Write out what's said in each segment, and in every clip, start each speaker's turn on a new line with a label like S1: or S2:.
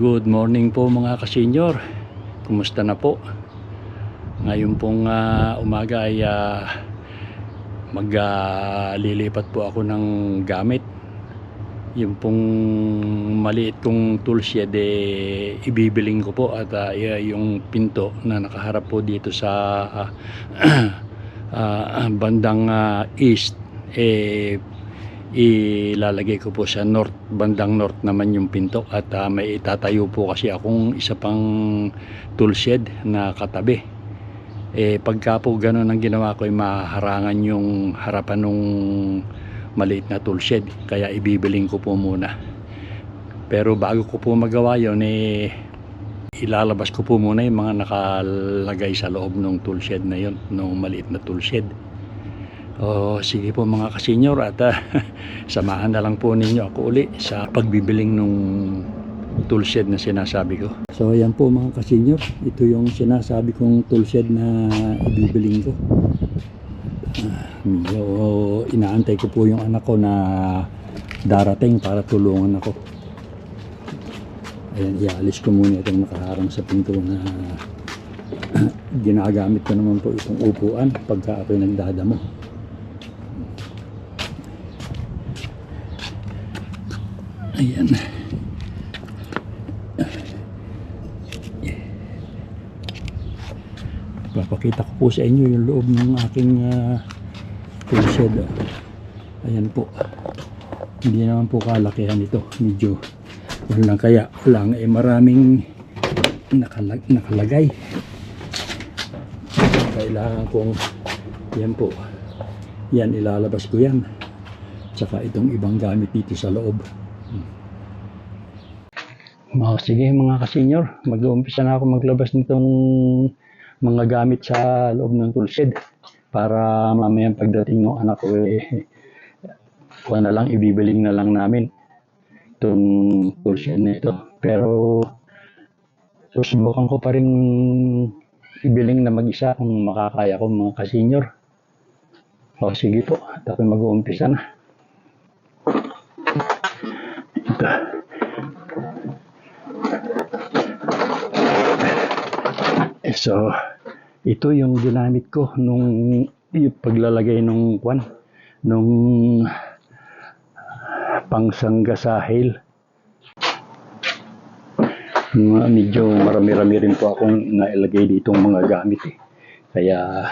S1: Good morning po mga kasenyor. Kumusta na po? Ngayon pong umaga ay maglilipat po ako ng gamit. Yung pong maliit kong toolshed ibibiling ko po at yung pinto na nakaharap po dito sa bandang east ilalagay ko po sa north, bandang north naman yung pinto at may itatayo po kasi akong isa pang toolshed na katabi. Pagka po gano'n ang ginawa ko ay maharangan yung harapan ng maliit na toolshed, kaya ibibiling ko po muna. Pero bago ko po magawa yun ilalabas ko po muna yung mga nakalagay sa loob ng toolshed na yun, ng maliit na toolshed. Sige po mga kasenyor at samahan na lang po ninyo ako uli sa pagbibiling ng toolshed na sinasabi ko. So ayan po mga kasenyor, ito yung sinasabi kong toolshed na ibibiling ko. Medyo inaantay ko po yung anak ko na darating para tulungan ako. Ayan, ialis ko muna itong nakaharang sa pinto na ginagamit ko naman po itong upuan pagka ako'y nagdadamo. Ayan. Papakita ko po sa inyo yung loob ng aking toolshed. Ayan po. Hindi naman po kalakihan ito. Medyo lang kaya lang maraming nakalagay. Kailangan kong yan po. Yan ilalabas ko yan. Tsaka itong ibang gamit dito sa loob. Sige mga kasenyor, mag-uumpisa na ako maglabas nitong mga gamit sa loob ng toolshed para mamayang pagdating ng anak ko na lang, ibibiling na lang namin itong toolshed na ito. Pero susubukan ko pa rin ibiling na mag-isa kung makakaya ko mga kasenyor. Sige po, at ako mag-uumpisa na. Ito. So, ito yung ginamit ko nung yung paglalagay nung pangsangga sa hail. Medyo marami-rami rin po akong nailagay ditong mga gamit kaya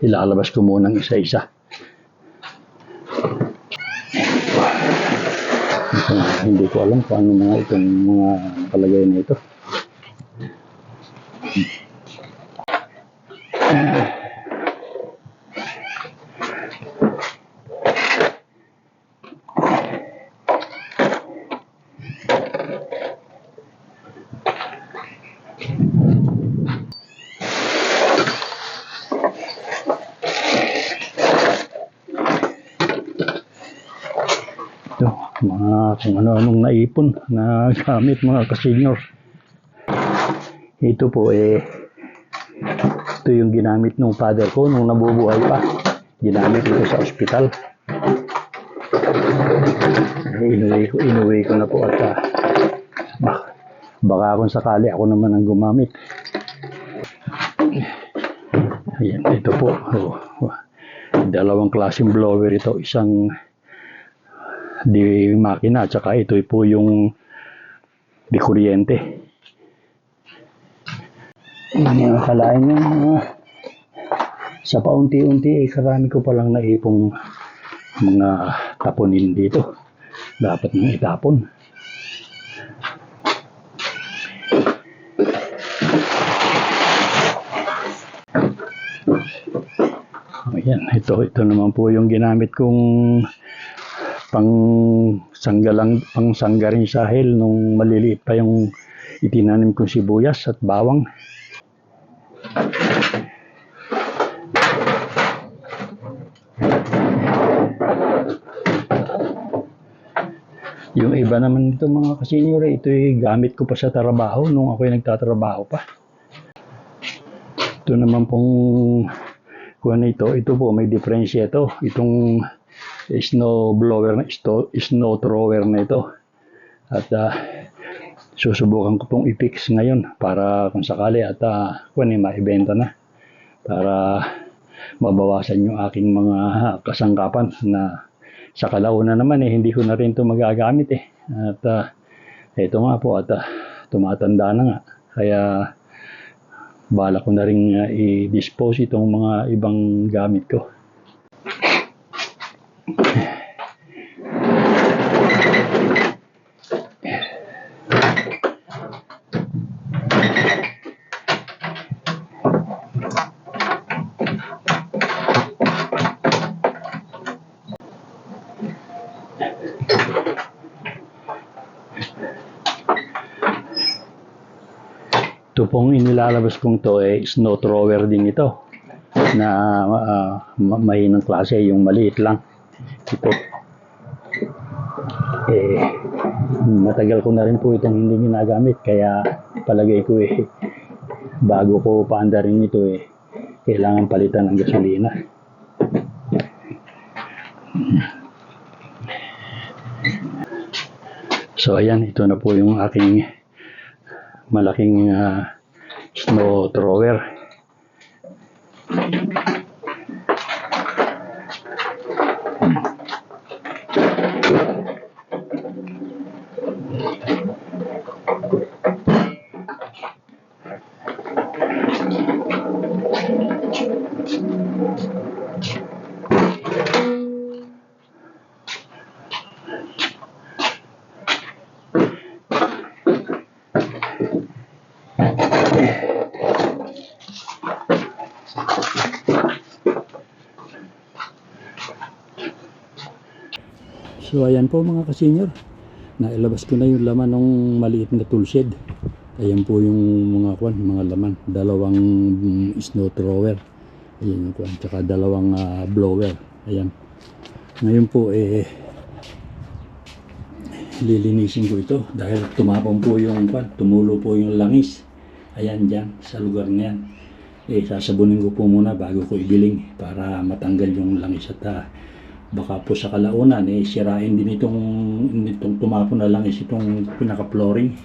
S1: ilalabas ko muna ng isa-isa. Hindi ko alam kung ano mga itong mga nakalagay na ito. Mga kung ano-anong naipon na gamit mga kasenyor. Ito po ito yung ginamit ng father ko nung nabubuhay pa. Ginamit ito sa ospital. Inuwi ko na po at baka kung sakali ako naman ang gumamit. Ayan, ito po. Dalawang klaseng blower ito. Isang di makina at saka ito po yung di kuryente. Akalain nyo sa paunti-unti karami ko palang naipong mga taponin dito. Dapat nang itapon. Ayan, ito naman po yung ginamit kong pangsangga rin sa hail nung maliliit pa yung itinanim kong sibuyas at bawang. Yung iba naman ito mga kasenyor, ito gamit ko pa sa trabaho nung ako'y nagtatrabaho pa. Ito naman pong ito po may diferensya ito. Itong snow blower na snow thrower na ito. At susubukan ko pong i-fix ngayon para kung sakali at maibenta na para mabawasan yung aking mga kasangkapan na sa kalaunan naman hindi ko na rin ito magagamit at ito nga po at tumatanda na nga kaya bala ko na rin i-dispose itong mga ibang gamit ko. Ito pong inilalabas kong to snow thrower din ito na mahinang klase, yung maliit lang ito. Matagal ko na rin po itong hindi ginagamit kaya palagay ko bago ko paandarin ito kailangan palitan ng gasolina. So ayan, ito na po yung aking malaking snow thrower. So ayan po mga kasenyor, nailabas ko na yung laman ng maliit na tool shed. Ayan po yung mga laman, dalawang snow thrower, ayan yung kwan, tsaka dalawang blower. Ayan, ngayon po lilinisin ko ito dahil tumapon po yung kwan, tumulo po yung langis. Ayan dyan sa lugar na yan, sasabunin ko po muna bago ko ibiling para matanggal yung langis at baka po sa kalaunan sirain din itong tumapon na langis itong pinaka-flooring.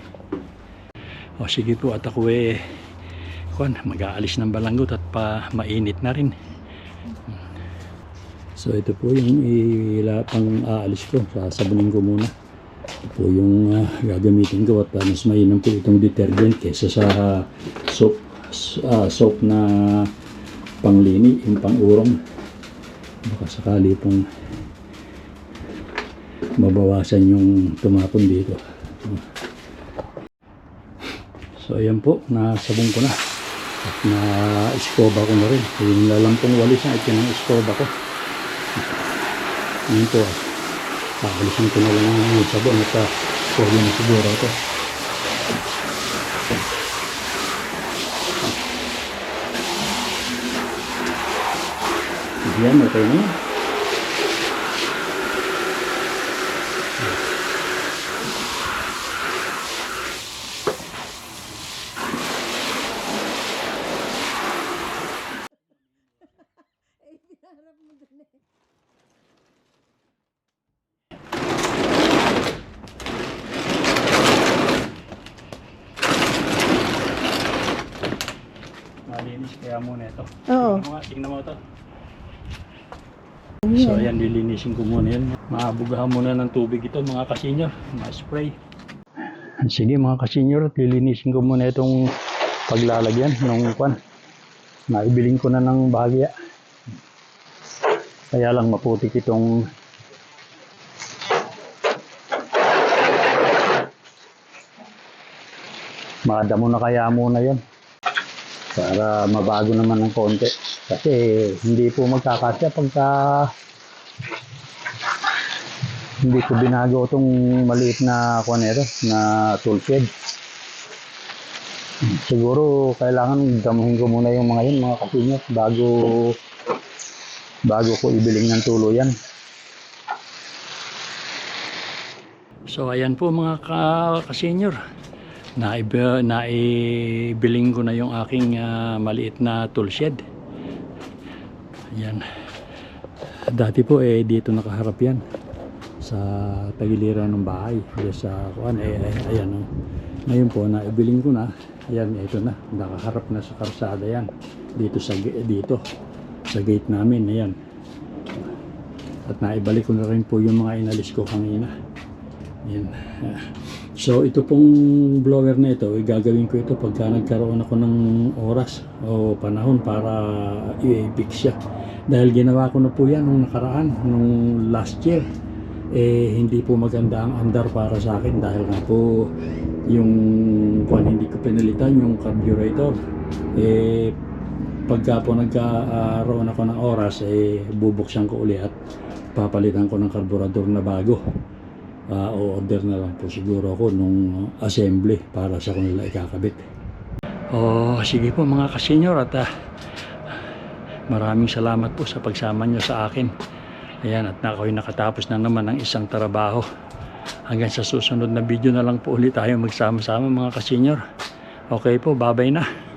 S1: O sige po, at ako mag-aalis ng balanggot at mainit na rin. So ito po yung pang aalis ko, sasabunin ko muna. Ito po yung gagamitin ko at mas mainam po itong detergent kesa sa soap na panglini, yung pang-urong. Baka sakali pong mabawasan yung tumapon dito. So ayan po, nasabong ko na at na-iskoba ko na rin. Yung lalampong walis na ikinang-iskoba ko. Ayan po, pakalisin ko na lang yung sabon at pwede na siguro ito. Yan, okay na yan. Malinis kaya muna ito.
S2: Oo.
S1: Tingnan mo ito. So ayan, lilinisin ko muna yan. Maabugahan muna ng tubig ito mga kasenyor, ma-spray. Sige mga kasenyor, lilinisin ko muna itong paglalagyan ng kwan. Naibilin ko na ng bahagya. Kaya lang maputik itong madamo na kaya muna yan para mabago naman ng konti. Kasi hindi po magkakasya pagka hindi ko binago itong maliit na kwanero na tool shed. Siguro kailangan damuhin ko muna yung mga yun mga kasenyor bago ko ibiling ng tuluyan. So ayan po mga kasenyor, naibiling ko na yung aking maliit na tool shed. Ayan. Dati po dito nakaharap yan sa tagiliran ng bahay. Diyan sa ayan oh. Ngayon po naibilin ko na. Ayan, ito na, nakaharap na sa karsada yan. Dito sa gate namin, ayan. At naibalik ko na rin po yung mga inalis ko kanina. Ayan. So ito pong blower na ito, gagawin ko ito pagka nagkaroon ako ng oras o panahon para i-fix siya. Dahil ginawa ko na po yan nung nakaraan, nung last year. Hindi po maganda ang andar para sa akin dahil nga po yung hindi ko pinalitan yung carburetor. Pagka po nagkaroon ako ng oras, bubuksan ko uli at papalitan ko ng carburetor na bago. O-order na lang po siguro ako nung assembly para sa kanila ikakabit. Sige po mga kasenyor, at maraming salamat po sa pagsama nyo sa akin. Ayan, at ako'y nakatapos na naman ng isang trabaho. Hanggang sa susunod na video na lang po ulit tayo magsama-sama mga kasenyor. Okay po, bye-bye na.